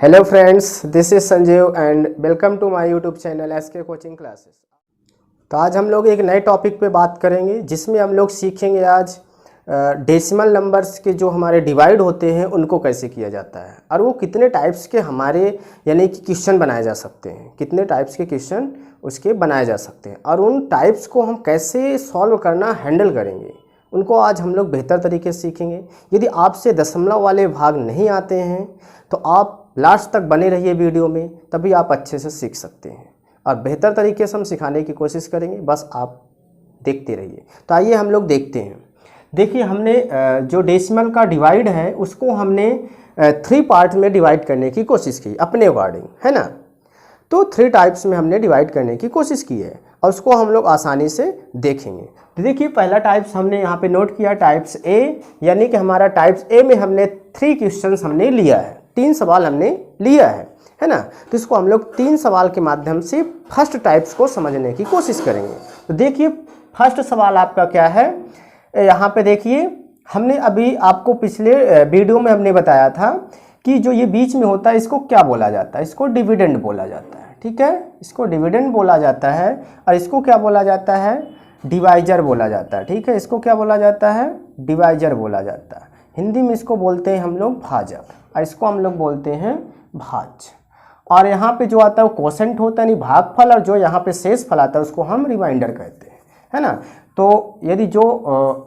Hello friends, this is Sanjeev and welcome to my YouTube channel SK coaching classes. तो आज हम लोग एक नए टॉपिक पे बात करेंगे जिसमें हम लोग सीखेंगे आज डेसिमल नंबर्स के जो हमारे डिवाइड होते हैं उनको कैसे किया जाता है और वो कितने टाइप्स के हमारे यानी कि क्वेश्चन बनाए जा सकते हैं, कितने टाइप्स के क्वेश्चन उसके बनाए जा सकते हैं और उन टाइप्स को हम कैसे सॉल्व करना हैंडल करेंगे उनको आज हम लोग बेहतर तरीके से सीखेंगे। यदि आपसे दशमलव वाले भाग नहीं आते हैं तो आप लास्ट तक बने रहिए वीडियो में, तभी आप अच्छे से सीख सकते हैं और बेहतर तरीके से हम सिखाने की कोशिश करेंगे, बस आप देखते रहिए। तो आइए हम लोग देखते हैं। देखिए, हमने जो डेसिमल का डिवाइड है उसको हमने 3 पार्ट में डिवाइड करने की कोशिश की अपने अकॉर्डिंग, है ना। तो 3 टाइप्स में हमने डिवाइड करने की कोशिश की है और उसको हम लोग आसानी से देखेंगे। तो देखिए, पहला टाइप्स हमने यहाँ पे नोट किया, टाइप्स ए, यानी कि हमारा टाइप्स ए में हमने 3 क्वेश्चंस हमने लिया है, 3 सवाल हमने लिया है ना। तो इसको हम लोग 3 सवाल के माध्यम से फर्स्ट टाइप्स को समझने की कोशिश करेंगे। तो देखिए, फर्स्ट सवाल आपका क्या है, यहाँ पे देखिए, हमने अभी आपको पिछले वीडियो में हमने बताया था कि जो ये बीच में होता है इसको क्या बोला जाता है, इसको डिविडेंड बोला जाता है, ठीक है, इसको डिविडेंड बोला जाता है। और इसको क्या बोला जाता है, डिवाइजर बोला जाता है, ठीक है, इसको क्या बोला जाता है, डिवाइजर बोला जाता है। हिंदी में इसको बोलते हैं हम लोग भाजक और इसको हम लोग बोलते हैं भाज्य। और यहाँ पे जो आता है वो कोसेंट होता है यानी भागफल, और जो यहाँ पे शेष फल आता है उसको हम रिमाइंडर कहते हैं, है ना। तो यदि जो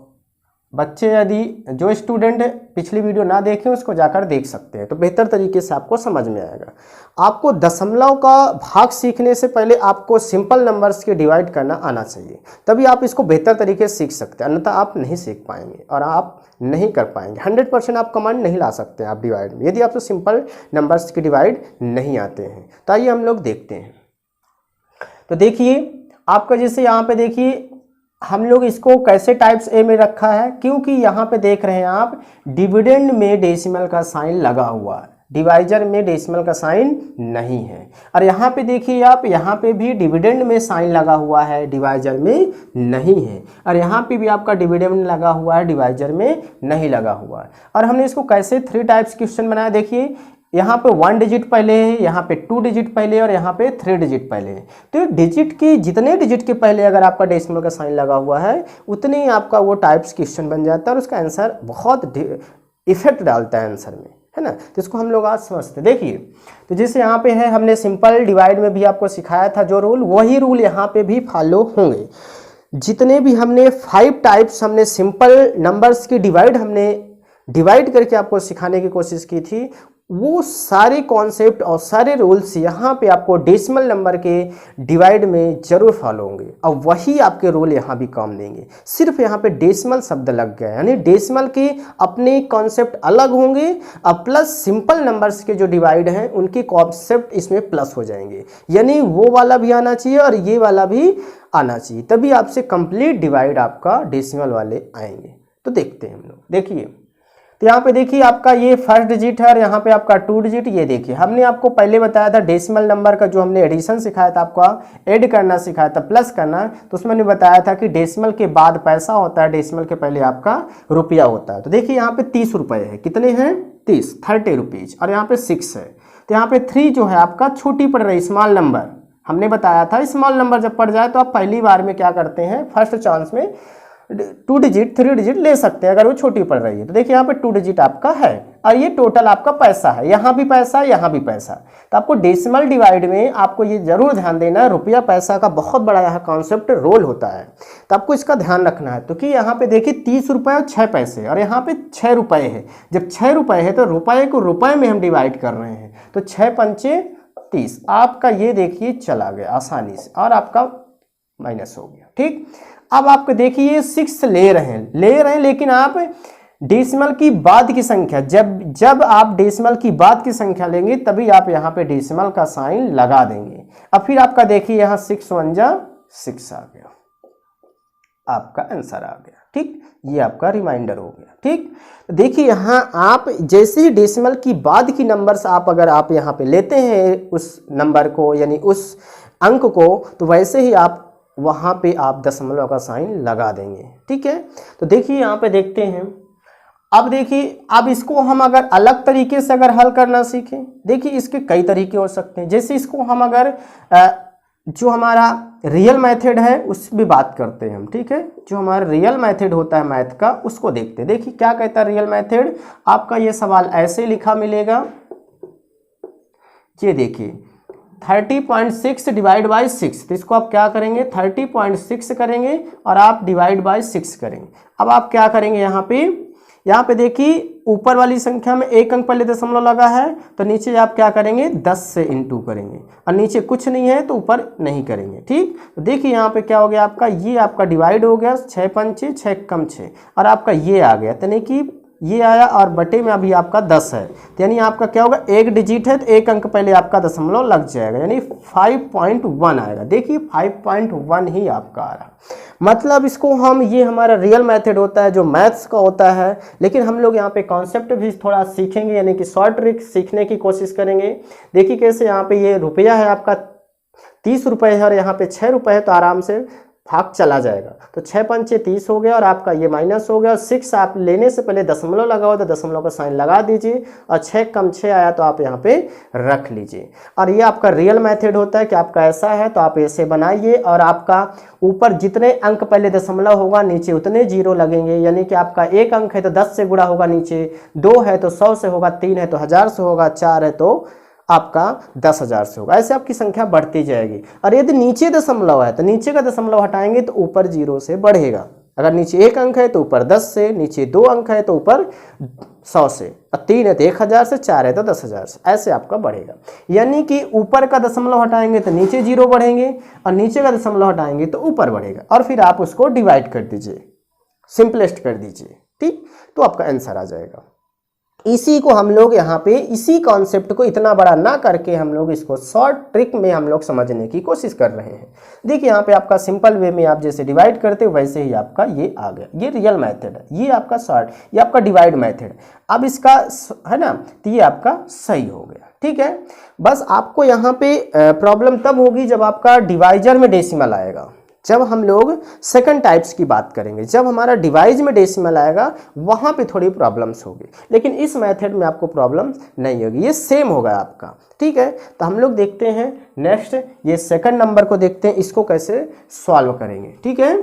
स्टूडेंट पिछली वीडियो ना देखें उसको जाकर देख सकते हैं, तो बेहतर तरीके से आपको समझ में आएगा। आपको दशमलव का भाग सीखने से पहले आपको सिंपल नंबर्स के डिवाइड करना आना चाहिए, तभी आप इसको बेहतर तरीके से सीख सकते हैं, अन्यथा आप नहीं सीख पाएंगे और आप नहीं कर पाएंगे। 100% आप कमांड नहीं ला सकते हैं आप डिवाइड में, यदि आपको सिंपल नंबर्स के डिवाइड नहीं आते हैं। तो आइए हम लोग देखते हैं। तो देखिए, आपका जैसे यहाँ पे देखिए, हम लोग इसको कैसे टाइप्स ए में रखा है, क्योंकि यहाँ पे देख रहे हैं आप डिविडेंड में डेसिमल का साइन लगा हुआ है, डिवाइजर में डेसिमल का साइन नहीं है। और यहाँ पे देखिए आप, यहाँ पे भी डिविडेंड में साइन लगा हुआ है, डिवाइजर में नहीं है। और यहाँ पे भी आपका डिविडेंड लगा हुआ है, डिवाइजर में नहीं लगा हुआ है। और हमने इसको कैसे 3 टाइप्स क्वेश्चन बनाया, देखिए यहाँ पे 1 डिजिट पहले है, यहाँ पे 2 डिजिट पहले और यहाँ पे 3 डिजिट पहले है। तो डिजिट की जितने डिजिट के पहले अगर आपका डेसिमल का साइन लगा हुआ है उतने ही आपका वो टाइप्स क्वेश्चन बन जाता है और उसका आंसर बहुत इफेक्ट डालता है आंसर में, है ना। तो इसको हम लोग आज समझते हैं। देखिए, तो जैसे यहाँ पे है, हमने सिंपल डिवाइड में भी आपको सिखाया था जो रूल, वही रूल यहाँ पे भी फॉलो होंगे। जितने भी हमने 5 टाइप्स हमने सिंपल नंबर्स की डिवाइड करके आपको सिखाने की कोशिश की थी, वो सारे कॉन्सेप्ट और सारे रूल्स यहाँ पे आपको डेसिमल नंबर के डिवाइड में जरूर फॉलो होंगे और वही आपके रूल यहाँ भी काम देंगे। सिर्फ यहाँ पे डेसिमल शब्द लग गया है, यानी डेसिमल के अपने कॉन्सेप्ट अलग होंगे और प्लस सिंपल नंबर्स के जो डिवाइड हैं उनके कॉन्सेप्ट इसमें प्लस हो जाएंगे, यानी वो वाला भी आना चाहिए और ये वाला भी आना चाहिए, तभी आपसे कंप्लीट डिवाइड आपका डेसिमल वाले आएंगे। तो देखते हैं हम लोग। देखिए, तो यहाँ पे देखिए आपका ये फर्स्ट डिजिट है और यहाँ पे आपका 2 डिजिट। ये देखिए, हमने आपको पहले बताया था डेसिमल नंबर का जो हमने एडिशन सिखाया था, आपका ऐड करना सिखाया था, प्लस करना। तो उसमें हमने बताया था कि डेसिमल के बाद पैसा होता है, डेसिमल के पहले आपका रुपया होता है। तो देखिए यहाँ पे 30 रुपये है, कितने हैं, 30 रुपीज। और यहाँ पे 6 है, तो यहाँ पे 3 जो है आपका छोटी पड़ रही, स्मॉल नंबर। हमने बताया था स्मॉल नंबर जब पड़ जाए तो आप पहली बार में क्या करते हैं, फर्स्ट चांस में 2 डिजिट 3 डिजिट ले सकते हैं अगर वो छोटी पड़ रही है। तो देखिए यहाँ पे 2 डिजिट आपका है और ये टोटल आपका पैसा है, यहाँ भी पैसा, यहाँ भी पैसा। तो आपको डेसिमल डिवाइड में आपको ये जरूर ध्यान देना है, रुपया पैसा का बहुत बड़ा यहाँ कॉन्सेप्ट रोल होता है, तो आपको इसका ध्यान रखना है। तो कि यहाँ पे देखिए 30 रुपये और 6 पैसे और यहाँ पे 6 रुपये है। जब 6 रुपये है तो रुपये को रुपये में हम डिवाइड कर रहे हैं, तो 6 पंचे 30, आपका ये देखिए चला गया आसानी से और आपका माइनस हो गया, ठीक। अब आपको देखिए 6 ले रहे हैं, लेकिन आप डेसिमल की बाद की संख्या, जब आप डेसिमल की बाद की संख्या लेंगे तभी आप यहाँ पे डेसिमल का साइन लगा देंगे। अब फिर आपका देखिए यहाँ 6 1 जा 6 आ गया, आपका आंसर आ गया, ठीक। ये आपका रिमाइंडर हो गया, ठीक। देखिए यहाँ आप जैसे ही डेसिमल की बाद की नंबर्स अगर आप यहाँ पे लेते हैं उस नंबर को यानी उस अंक को, तो वैसे ही आप वहाँ पे आप दशमलव का साइन लगा देंगे, ठीक है। तो देखिए यहाँ पे देखते हैं अब देखिए, अब इसको हम अगर अलग तरीके से अगर हल करना सीखें, देखिए इसके कई तरीके हो सकते हैं। जैसे इसको हम अगर जो हमारा रियल मेथड है उस भी बात करते हैं हम, ठीक है। जो हमारा रियल मेथड होता है मैथ का उसको देखते हैं। देखिए क्या कहता है रियल मेथड, आपका ये सवाल ऐसे लिखा मिलेगा, ये देखिए 30.6 डिवाइड बाई 6, तो इसको आप क्या करेंगे 30.6 करेंगे और आप डिवाइड बाई 6 करेंगे। अब आप क्या करेंगे यहाँ पे देखिए ऊपर वाली संख्या में एक अंक पहले दशमलव लगा है, तो नीचे आप क्या करेंगे 10 से इंटू करेंगे, और नीचे कुछ नहीं है तो ऊपर नहीं करेंगे, ठीक। तो देखिए यहाँ पे क्या हो गया आपका, ये आपका डिवाइड हो गया 6 पंचे 6 कम 6, और आपका ये आ गया, यानी कि ये आया और बटे में अभी आपका 10 है, तो यानी आपका क्या होगा, एक डिजिट है तो एक अंक पहले आपका दशमलव लग जाएगा, यानी 5.1 आएगा। देखिए 5.1 ही आपका आ रहा, मतलब इसको हम, ये हमारा रियल मेथड होता है जो मैथ्स का होता है, लेकिन हम लोग यहाँ पे कॉन्सेप्ट भी थोड़ा सीखेंगे, यानी कि शॉर्ट ट्रिक सीखने की कोशिश करेंगे। देखिए कैसे, यहाँ पे ये रुपया है आपका 30 रुपये है और यहाँ पे 6 रुपये है, तो आराम से भाग चला जाएगा, तो 6 पंचे 30 हो गया और आपका ये माइनस हो गया। 6 आप लेने से पहले दशमलव लगा हो तो दशमलव का साइन लगा दीजिए, और 6 कम 6 आया तो आप यहाँ पे रख लीजिए। और ये आपका रियल मेथड होता है कि आपका ऐसा है तो आप ऐसे बनाइए, और आपका ऊपर जितने अंक पहले दशमलव होगा नीचे उतने जीरो लगेंगे, यानी कि आपका एक अंक है तो 10 से गुणा होगा, नीचे 2 है तो 100 से होगा, 3 है तो 1000 से होगा, 4 है तो आपका 10,000 से होगा। ऐसे आपकी संख्या बढ़ती जाएगी। और यदि नीचे दशमलव है तो नीचे का दशमलव हटाएंगे तो ऊपर 0 से बढ़ेगा। अगर नीचे एक अंक है तो ऊपर 10 से, नीचे 2 अंक है तो ऊपर 100 से, और 3 है तो 1000 से, 4 है तो 10,000 से, ऐसे आपका बढ़ेगा। यानी कि ऊपर का दशमलव हटाएंगे तो नीचे 0 बढ़ेंगे, और नीचे का दशमलव हटाएंगे तो ऊपर बढ़ेगा, और फिर आप उसको डिवाइड कर दीजिए, सिंपलेस्ट कर दीजिए, ठीक, तो आपका आंसर आ जाएगा। इसी को हम लोग यहाँ पे, इसी कॉन्सेप्ट को इतना बड़ा ना करके हम लोग इसको शॉर्ट ट्रिक में हम लोग समझने की कोशिश कर रहे हैं। देखिए यहाँ पे आपका सिंपल वे में आप जैसे डिवाइड करते हो वैसे ही आपका ये आ गया, ये रियल मेथड है, ये आपका शॉर्ट, ये आपका डिवाइड मेथड। अब इसका है ना, तो ये आपका सही हो गया, ठीक है। बस आपको यहाँ पे प्रॉब्लम तब होगी जब आपका डिवाइजर में डेसिमल आएगा, जब हम लोग सेकंड टाइप्स की बात करेंगे, जब हमारा डिवाइज में डेसिमल आएगा वहाँ पे थोड़ी प्रॉब्लम्स होगी, लेकिन इस मेथड में आपको प्रॉब्लम नहीं होगी, ये सेम होगा आपका, ठीक है। तो हम लोग देखते हैं नेक्स्ट, ये सेकंड नंबर को देखते हैं, इसको कैसे सॉल्व करेंगे, ठीक है।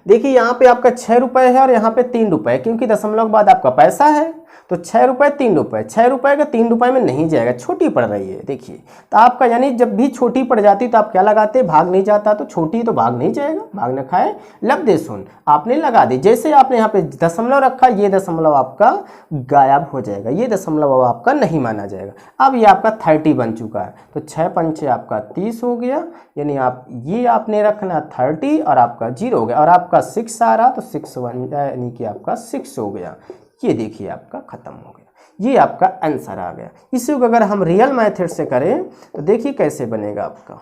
देखिए यहाँ पे आपका 6 रुपये है और यहाँ पे 3 रुपये, क्योंकि दशमलव के बाद आपका पैसा है, तो 6 रुपये 3 रुपये, 6 रुपये का 3 रुपये में नहीं जाएगा, छोटी पड़ रही है। देखिए तो आपका, यानी जब भी छोटी पड़ जाती तो आप क्या लगाते, भाग नहीं जाता, तो छोटी तो भाग नहीं जाएगा, भाग न खाए लब दे सुन, आपने लगा दी। जैसे आपने यहाँ पे दशमलव रखा, ये दशमलव आपका गायब हो जाएगा, ये दशमलव अब आपका नहीं माना जाएगा। अब ये आपका 30 बन चुका है, तो 6 पंचे आपका 30 हो गया, यानी आप ये आपने रखना 30 और आपका 0 हो गया, और आपका 6 आ रहा तो 6 बन जाए, यानी कि आपका 6 हो गया। ये देखिए आपका खत्म हो गया, ये आपका आंसर आ गया। इसी को अगर हम रियल मेथड से करें तो देखिए कैसे बनेगा आपका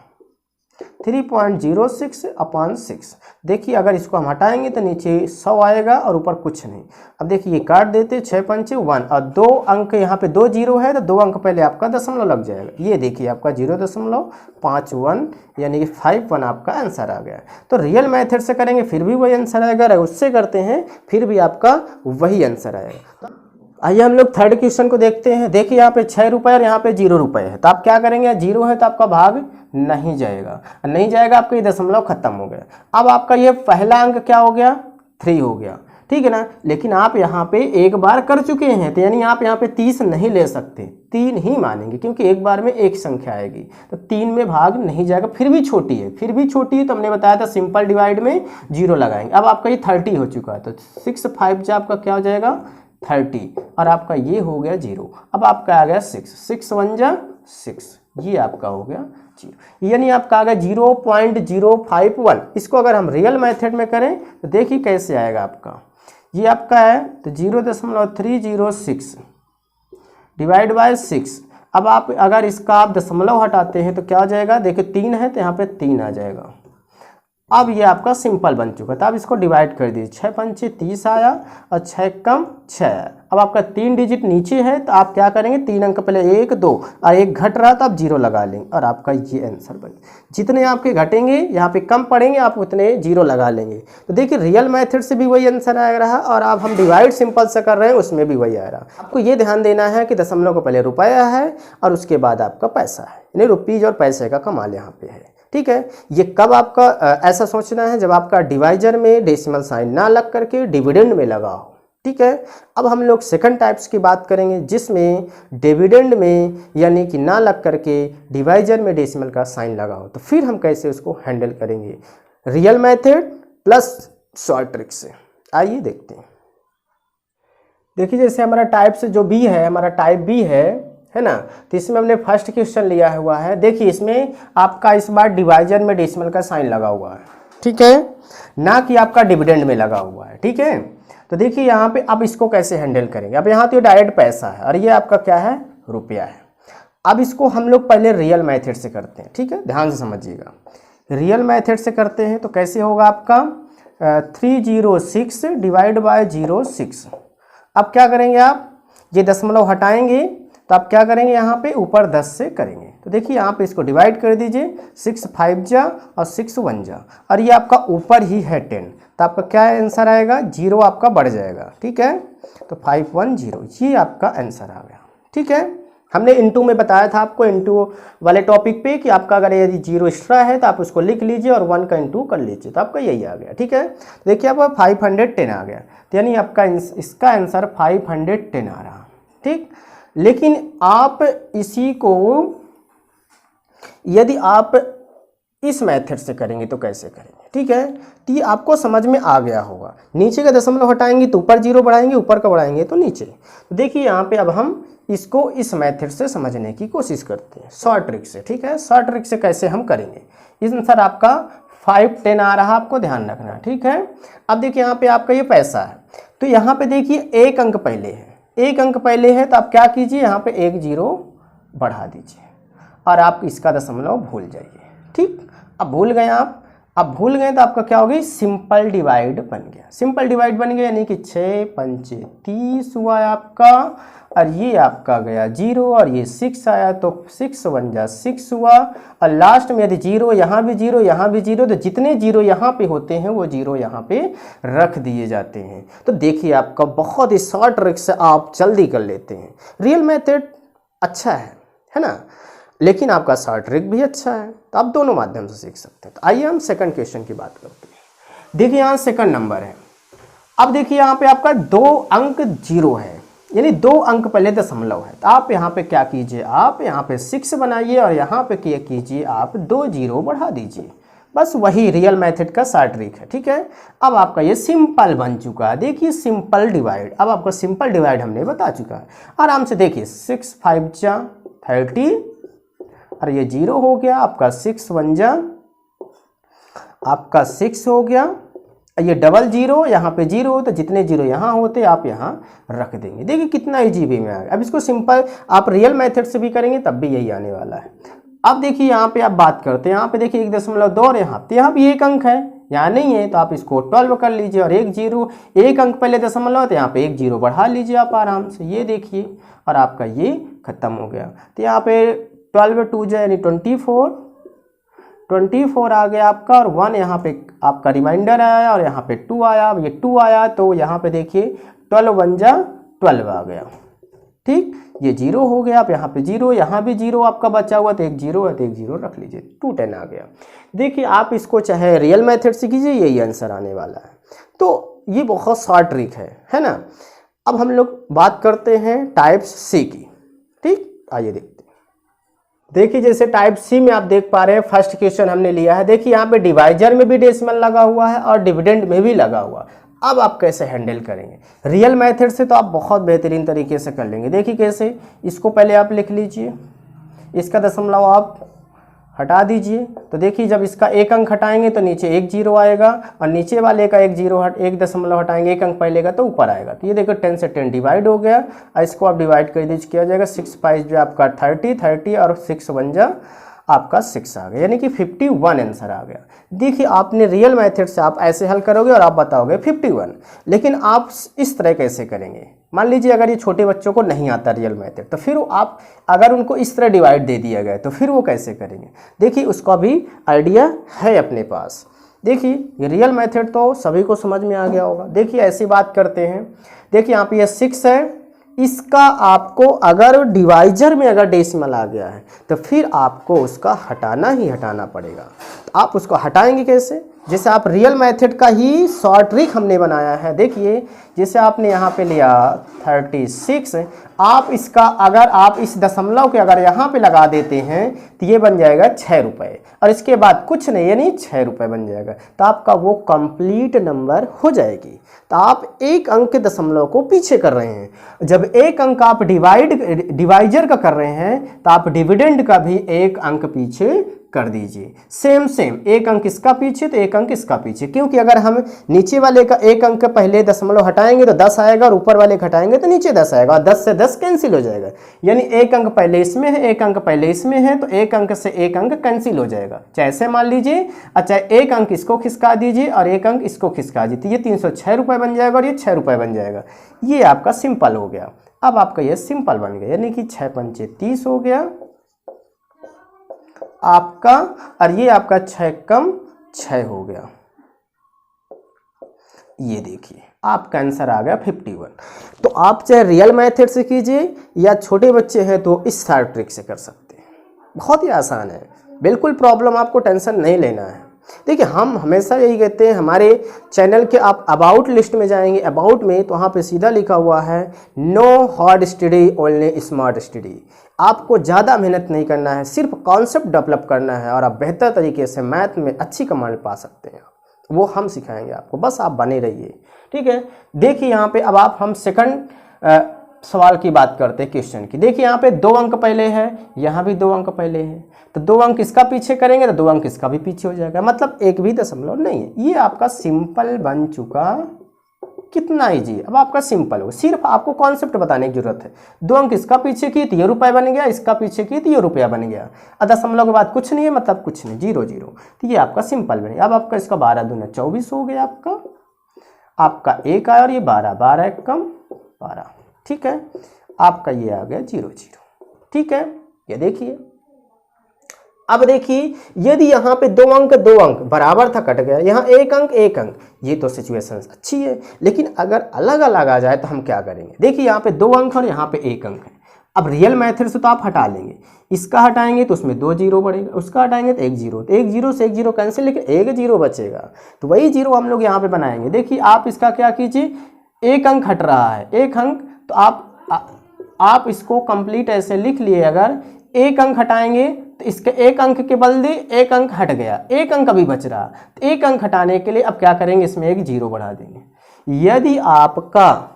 3.06/6। देखिए अगर इसको हम हटाएंगे तो नीचे 100 आएगा और ऊपर कुछ नहीं। अब देखिए ये काट देते, 6 पंचे 1, और 2 अंक यहाँ पे 2 जीरो है तो 2 अंक पहले आपका दशमलव लग जाएगा। ये देखिए आपका 0.51 यानी कि 51 आपका आंसर आ गया। तो रियल मेथड से करेंगे फिर भी वही आंसर आएगा, अगर उससे करते हैं फिर भी आपका वही आंसर आएगा। आइए हम लोग थर्ड क्वेश्चन को देखते हैं। देखिए यहाँ पे 6 रुपये और यहाँ पे 0 रुपये है, तो आप क्या करेंगे, 0 है तो आपका भाग नहीं जाएगा, नहीं जाएगा, आपका ये दशमलव खत्म हो गया। अब आपका ये पहला अंक क्या हो गया, 3 हो गया, ठीक है ना। लेकिन आप यहाँ पे एक बार कर चुके हैं, तो यानी आप यहाँ पे 30 नहीं ले सकते, 3 ही मानेंगे, क्योंकि एक बार में एक संख्या आएगी, तो 3 में भाग नहीं जाएगा। फिर भी छोटी है, फिर भी छोटी है, तो हमने बताया था सिंपल डिवाइड में 0 लगाएंगे। अब आपका ये 30 हो चुका है, तो 6 5 जा आपका क्या हो जाएगा 30, और आपका ये हो गया 0। अब आपका आ गया 6, 6 1 जा 6, ये आपका हो गया 0, यानी आपका आ गया 0.051। इसको अगर हम रियल मेथड में करें तो देखिए कैसे आएगा आपका, ये आपका है तो 0.306 डिवाइड बाय 6। अब आप अगर इसका आप दशमलव हटाते हैं तो क्या हो जाएगा, देखिए 3 है तो यहाँ पे 3 आ जाएगा, अब ये आपका सिंपल बन चुका था। अब इसको डिवाइड कर दीजिए, 6 पंचे 30 आया और 6 कम 6 आया। अब आपका 3 डिजिट नीचे है तो आप क्या करेंगे, 3 अंक पहले 1 2 और 1 घट रहा तो आप 0 लगा लेंगे और आपका ये आंसर बन। जितने आपके घटेंगे यहाँ पे कम पड़ेंगे आप उतने 0 लगा लेंगे। तो देखिए रियल मेथड से भी वही आंसर आ रहा और आप हम डिवाइड सिंपल से कर रहे हैं उसमें भी वही आ रहा। आपको ये ध्यान देना है कि दशमलव को पहले रुपया है और उसके बाद आपका पैसा है, यानी रुपीज और पैसे का कमाल यहाँ पे है। ठीक है, ये कब आपका ऐसा सोचना है जब आपका डिवाइजर में डेसिमल साइन ना लग करके डिविडेंड में लगा हो। ठीक है, अब हम लोग सेकंड टाइप्स की बात करेंगे जिसमें डिविडेंड में यानी कि ना लग करके डिवाइजर में डेसिमल का साइन लगा हो। तो फिर हम कैसे उसको हैंडल करेंगे, real method plus short trick से। आइए देखते हैं। देखिए जैसे हमारा टाइप से जो बी है, हमारा टाइप बी है ना, तो इसमें हमने फर्स्ट क्वेश्चन लिया हुआ है। देखिए इसमें आपका इस बार डिवाइजर में डेसिमल का साइन लगा हुआ है, ठीक है, ना कि आपका डिविडेंड में लगा हुआ है। ठीक है, तो देखिए यहाँ पे अब इसको कैसे हैंडल करेंगे। अब यहाँ तो डायरेक्ट पैसा है और ये आपका क्या है, रुपया है। अब इसको हम लोग पहले रियल मेथड से करते हैं। ठीक है, ध्यान से समझिएगा, रियल मेथड से करते हैं तो कैसे होगा आपका 306 डिवाइड बाय 06। अब क्या करेंगे, आप ये दशमलव हटाएंगे तो आप क्या करेंगे, यहाँ पे ऊपर 10 से करेंगे। तो देखिए यहाँ पे इसको डिवाइड कर दीजिए, 6 5 जा और 6 1 जा और ये आपका ऊपर ही है 10, तो आपका क्या आंसर आएगा, 0 आपका बढ़ जाएगा। ठीक है, तो 510 ये आपका आंसर आ गया। ठीक है, हमने इनटू में बताया था आपको, इनटू वाले टॉपिक पे कि आपका अगर यदि 0 एक्स्ट्रा है तो आप उसको लिख लीजिए और 1 का इनटू कर लीजिए, तो आपका यही आ गया। ठीक है, तो देखिए आपका 510 आ गया, तो यानी आपका इसका आंसर 510 आ रहा। ठीक, लेकिन आप इसी को यदि आप इस मेथड से करेंगे तो कैसे करेंगे। ठीक है, तो ये आपको समझ में आ गया होगा। नीचे का दशमलव हटाएंगे तो ऊपर 0 बढ़ाएंगे, ऊपर का बढ़ाएंगे तो नीचे। तो देखिए यहाँ पे अब हम इसको इस मेथड से समझने की कोशिश करते हैं, शॉर्ट ट्रिक से। ठीक है, शॉर्ट ट्रिक से कैसे हम करेंगे। इस आंसर आपका 510 आ रहा, आपको ध्यान रखना। ठीक है, अब देखिए यहाँ पे आपका ये पैसा है, तो यहाँ पे देखिए 1 अंक पहले है, 1 अंक पहले है, तो आप क्या कीजिए, यहाँ पे 1 0 बढ़ा दीजिए और आप इसका दशमलव भूल जाइए। ठीक, अब भूल गए आप, अब भूल गए तो आपका क्या हो गई, सिंपल डिवाइड बन गया। सिंपल डिवाइड बन गया यानी कि 6 पंचे 30 हुआ है आपका और ये आपका गया 0 और ये 6 आया तो 6 1 जा 6 हुआ और लास्ट में यदि 0 यहाँ भी 0 यहाँ भी 0 तो जितने 0 यहाँ पे होते हैं वो 0 यहाँ पे रख दिए जाते हैं। तो देखिए आपका बहुत ही शॉर्ट ट्रिक से आप जल्दी कर लेते हैं। रियल मेथड अच्छा है ना, लेकिन आपका शॉर्ट ट्रिक भी अच्छा है, तो आप दोनों माध्यम से सीख सकते हैं। तो आइए हम सेकंड क्वेश्चन की बात करते हैं। देखिए यहाँ सेकंड नंबर है। अब देखिए यहाँ पे आपका 2 अंक 0 है, यानी 2 अंक पहले दशमलव है, तो आप यहाँ पे क्या कीजिए, आप यहाँ पे 6 बनाइए और यहाँ पे क्या कीजिए, आप 2 0 बढ़ा दीजिए। बस वही रियल मेथड का शॉर्ट ट्रिक है। ठीक है, अब आपका ये सिंपल बन चुका है। देखिए सिंपल डिवाइड, अब आपको सिंपल डिवाइड हमने बता चुका है। आराम से देखिए 6 5 जा 30 और ये 0 हो गया, आपका 6 1 जा आपका 6 हो गया, ये डबल 0 यहाँ पे 0 तो जितने 0 यहाँ होते आप यहाँ रख देंगे। देखिए कितना इजी वे में आ गया। अब इसको सिंपल आप रियल मेथड से भी करेंगे तब भी यही आने वाला है। अब देखिए यहाँ पे आप बात करते हैं, यहाँ पे देखिए 1.2 और यहाँ भी 1 अंक है, यहाँ नहीं है तो आप इसको 12 कर लीजिए और 1 0 1 अंक पहले दशमलव तो यहाँ पे 1 0 बढ़ा लीजिए आप आराम से, ये देखिए और आपका ये खत्म हो गया। तो यहाँ पे 12 2 जा यानी 24 आ गया आपका और 1 यहाँ पे आपका रिमाइंडर आया और यहाँ पे 2 आया। अब ये 2 आया तो यहाँ पे देखिए 12 1 जा 12 आ गया। ठीक, ये 0 हो गया, आप यहाँ पे 0 यहाँ भी 0 आपका बचा हुआ तो 1 0 है तो 1 0 रख लीजिए, 210 आ गया। देखिए आप इसको चाहे रियल मेथड से कीजिए यही आंसर आने वाला है। तो ये बहुत शॉर्ट ट्रिक है ना। अब हम लोग बात करते हैं टाइप सी की। ठीक, आइए देखते हैं। देखिए जैसे टाइप सी में आप देख पा रहे हैं फर्स्ट क्वेश्चन हमने लिया है। देखिए यहाँ पे डिवाइजर में भी डेसिमल लगा हुआ है और डिविडेंड में भी लगा हुआ है। अब आप कैसे हैंडल करेंगे, रियल मेथड से तो आप बहुत बेहतरीन तरीके से कर लेंगे। देखिए कैसे, इसको पहले आप लिख लीजिए, इसका दशमलव आप हटा दीजिए। तो देखिए जब इसका 1 अंक हटाएंगे तो नीचे 1 0 आएगा और नीचे वाले का 1 दशमलव हटाएंगे 1 अंक पहले का तो ऊपर आएगा। तो ये देखो 10 से 10 डिवाइड हो गया और इसको आप डिवाइड कर दीजिए, किया जाएगा 6 5 जो आपका 30 और 6 1 जा आपका 6 आ गया, यानी कि 51 आंसर आ गया। देखिए आपने रियल मेथड से आप ऐसे हल करोगे और आप बताओगे 51, लेकिन आप इस तरह कैसे करेंगे? मान लीजिए अगर ये छोटे बच्चों को नहीं आता रियल मेथड, तो फिर आप अगर उनको इस तरह डिवाइड दे दिया गया तो फिर वो कैसे करेंगे? देखिए उसका भी आइडिया है अपने पास। देखिए ये रियल मेथड तो सभी को समझ में आ गया होगा। देखिए ऐसी बात करते हैं, देखिए यहाँ पे ये 6 है, इसका आपको अगर डिवाइजर में अगर डेसिमल आ गया है तो फिर आपको उसका हटाना ही हटाना पड़ेगा। तो आप उसको हटाएंगे कैसे? जैसे आप रियल मेथड का ही शॉर्ट ट्रिक हमने बनाया है। देखिए जैसे आपने यहाँ पे लिया 36, आप इसका अगर आप इस दशमलव के अगर यहाँ पे लगा देते हैं तो ये बन जाएगा 6 रुपये, और इसके बाद कुछ नहीं यानी 6 रुपये बन जाएगा, तो आपका वो कंप्लीट नंबर हो जाएगी। तो आप एक अंक के दशमलव को पीछे कर रहे हैं। जब एक अंक आप डिवाइजर का कर रहे हैं तो आप डिविडेंड का भी एक अंक पीछे कर दीजिए। सेम एक अंक इसका पीछे तो एक अंक इसका पीछे, क्योंकि अगर हम नीचे वाले का एक अंक पहले दशमलव हटाएंगे तो 10 आएगा, और ऊपर वाले घटाएंगे तो नीचे 10 आएगा, और 10 से 10 कैंसिल हो जाएगा। यानी एक अंक पहले इसमें है, एक अंक पहले इसमें है, तो एक अंक से एक अंक कैंसिल हो जाएगा। जैसे मान लीजिए अच्छा एक अंक इसको खिसका दीजिए और एक अंक इसको खिसका दीजिए, तो ये 306 रुपये बन जाएगा और ये 6 रुपये बन जाएगा। ये आपका सिंपल हो गया। अब आपका ये सिंपल बन गया, यानी कि 6 पंचे 30 हो गया आपका, और ये आपका 6 कम 6 हो गया। ये देखिए आपका आंसर आ गया 51। तो आप चाहे रियल मेथड से कीजिए या छोटे बच्चे हैं तो इस शॉर्ट ट्रिक से कर सकते हैं। बहुत ही आसान है, बिल्कुल प्रॉब्लम आपको टेंशन नहीं लेना है। देखिए हम हमेशा यही कहते हैं, हमारे चैनल के आप अबाउट लिस्ट में जाएंगे, अबाउट में तो वहाँ पे सीधा लिखा हुआ है no hard study only smart study. आपको ज़्यादा मेहनत नहीं करना है, सिर्फ कॉन्सेप्ट डेवलप करना है और आप बेहतर तरीके से मैथ में अच्छी कमांड पा सकते हैं। वो हम सिखाएंगे आपको, बस आप बने रहिए, ठीक है। देखिए यहाँ पे अब आप हम सेकंड सवाल की बात करते हैं, क्वेश्चन की। देखिए यहाँ पे 2 अंक पहले है, यहाँ भी 2 अंक पहले है, तो 2 अंक इसका पीछे करेंगे तो 2 अंक इसका भी पीछे हो जाएगा, मतलब एक भी दशमलव नहीं है। ये आपका सिंपल बन चुका। कितना इजी, अब आपका सिंपल हो, सिर्फ आपको कॉन्सेप्ट बताने की जरूरत है। 2 अंक इसका पीछे किए तो ये रुपये बन गया, इसका पीछे किए तो ये रुपया बन गया, और दशमलव के बाद कुछ नहीं है, मतलब कुछ नहीं, 0 0। तो ये आपका सिंपल बन गया। अब आपका इसका 12 दूना 24 हो गया, आपका 1 आया और ये 12, 12 1 कम 12, ठीक है। आपका ये आ गया 0 0, ठीक है। ये देखिए अब देखिए यदि यहाँ पे 2 अंक बराबर था, कट गया, यहाँ 1 अंक, ये तो सिचुएशन अच्छी है। लेकिन अगर अलग अलग आ जाए तो हम क्या करेंगे? देखिए यहाँ पे 2 अंक और यहाँ पे 1 अंक है। अब रियल मेथड से तो आप हटा लेंगे, इसका हटाएंगे तो उसमें 2 जीरो बढ़ेगा, उसका हटाएंगे तो 1 जीरो, तो 1 जीरो से 1 जीरो कैंसिल, लेकिन 1 जीरो बचेगा, तो वही जीरो हम लोग यहाँ पे बनाएंगे। देखिए आप इसका क्या कीजिए, 1 अंक हट रहा है, 1 अंक, तो आप इसको कंप्लीट ऐसे लिख लिए, अगर 1 अंक हटाएंगे तो इसके 1 अंक के बदले 1 अंक हट गया, 1 अंक अभी बच रहा, तो 1 अंक हटाने के लिए अब क्या करेंगे, इसमें 1 जीरो बढ़ा देंगे। यदि आपका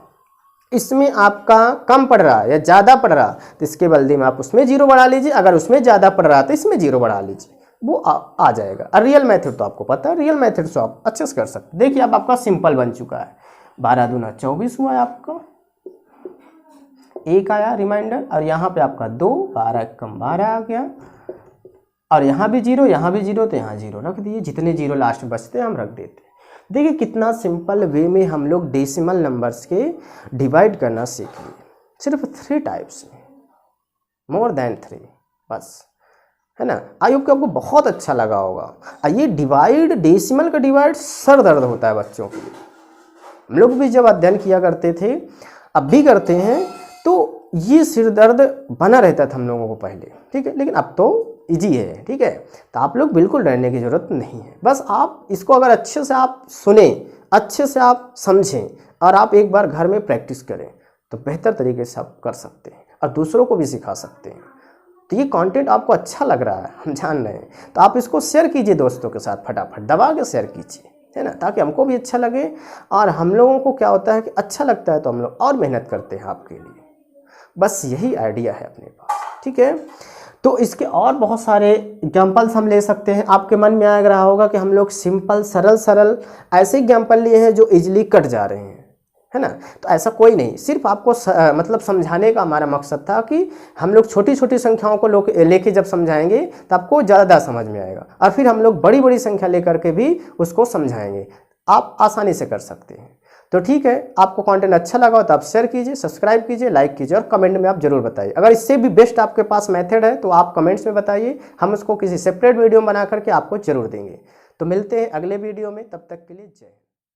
इसमें आपका कम पड़ रहा है या ज़्यादा पड़ रहा तो इसके बदले में आप उसमें 0 बढ़ा लीजिए, अगर उसमें ज़्यादा पड़ रहा तो इसमें 0 बढ़ा लीजिए, वो आ जाएगा। और रियल मेथड तो आपको पता है, रियल मेथड से आप अच्छे से कर सकते। देखिए अब आपका सिंपल बन चुका है, 12 दूना 24 हुआ है, आपका 1 आया रिमाइंडर, और यहाँ पे आपका 2, 12 कम 12 आ गया, और यहाँ भी 0, यहाँ भी 0, तो यहाँ 0 रख दिए, जितने 0 लास्ट बचते हैं हम रख देते हैं। देखिए कितना सिंपल वे में हम लोग डेसिमल नंबर्स के डिवाइड करना सीख लिए, सिर्फ 3 टाइप्स में, मोर देन 3 बस, है ना। आई होप कि आपको बहुत अच्छा लगा होगा। ये डिवाइड, डेसिमल का डिवाइड सर दर्द होता है बच्चों के लिए। हम लोग भी जब अध्ययन किया करते थे, अब भी करते हैं, तो ये सिर दर्द बना रहता था हम लोगों को पहले, ठीक है, लेकिन अब तो इजी है, ठीक है। तो आप लोग बिल्कुल डरने की ज़रूरत नहीं है, बस आप इसको अगर अच्छे से आप सुने, अच्छे से आप समझें और आप एक बार घर में प्रैक्टिस करें तो बेहतर तरीके से आप कर सकते हैं और दूसरों को भी सिखा सकते हैं। तो ये कंटेंट आपको अच्छा लग रहा है, हम जान रहे हैं, तो आप इसको शेयर कीजिए दोस्तों के साथ, फटाफट दबा के शेयर कीजिए, है ना, ताकि हमको भी अच्छा लगे। और हम लोगों को क्या होता है कि अच्छा लगता है तो हम लोग और मेहनत करते हैं आपके लिए, बस यही आइडिया है अपने पास, ठीक है। तो इसके और बहुत सारे एग्जाम्पल्स हम ले सकते हैं। आपके मन में आ रहा होगा कि हम लोग सिंपल सरल ऐसे एग्जाम्पल लिए हैं जो इजीली कट जा रहे हैं, है ना। तो ऐसा कोई नहीं, सिर्फ आपको मतलब समझाने का हमारा मकसद था कि हम लोग छोटी छोटी संख्याओं को लेके जब समझाएंगे तो आपको ज़्यादा समझ में आएगा, और फिर हम लोग बड़ी बड़ी संख्या लेकर के भी उसको समझाएंगे, आप आसानी से कर सकते हैं। तो ठीक है, आपको कंटेंट अच्छा लगा हो तो आप शेयर कीजिए, सब्सक्राइब कीजिए, लाइक कीजिए, और कमेंट में आप जरूर बताइए। अगर इससे भी बेस्ट आपके पास मेथड है तो आप कमेंट्स में बताइए, हम उसको किसी सेपरेट वीडियो में बना करके आपको जरूर देंगे। तो मिलते हैं अगले वीडियो में, तब तक के लिए जय।